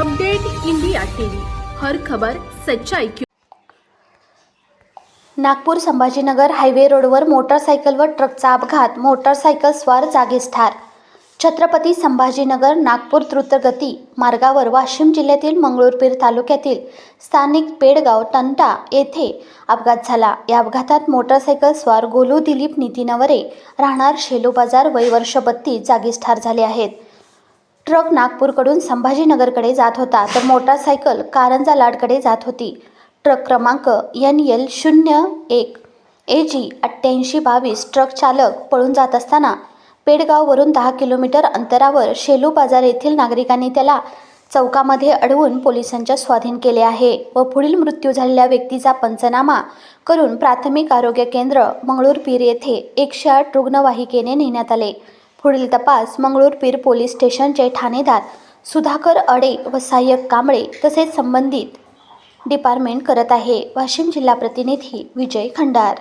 Update India TV, हर खबर सच्चाई की। नागपूर संभाजीनगर हायवे रोडवर मोटारसायकलवर ट्रकचा अपघात, मोटारसायकल स्वार जागीच ठार। छत्रपती संभाजीनगर नागपूर द्रुतगती मार्गावर वाशिम जिल्ह्यातील मंगरुळपीर तालुक्यातील स्थानिक पेडगाव टंटा येथे अपघात झाला। या अपघातात मोटारसायकल स्वार गोलू दिलीप नितीनवरे राहणार शेलू बाजार वय वर्ष 32 जागीच ठार झाले आहेत। ट्रक नागपूरकडून संभाजीनगरकडे जात होता तर मोटारसायकल कारंजा लाडकडे जात होती। ट्रक क्रमांक NL01 AG 8822 ट्रक चालक पळून जात असताना पेडगाववरून 10 किलोमीटर अंतरावर शेलू बाजार येथील नागरिकांनी त्याला चौकामध्ये अडवून पोलिसांच्या स्वाधीन केले आहे व पुढील मृत्यू झालेल्या व्यक्तीचा पंचनामा करून प्राथमिक आरोग्य केंद्र मंगरुळपीर येथे 108 रुग्णवाहिकेने नेण्यात आले। पुढील तपास मंगरुळपीर पोलीस स्टेशनचे ठाणेदार सुधाकर अडे व सहाय्यक कांबळे तसेच संबंधित डिपार्टमेंट करत आहे। वाशिम जिल्हा प्रतिनिधी विजय खंडार।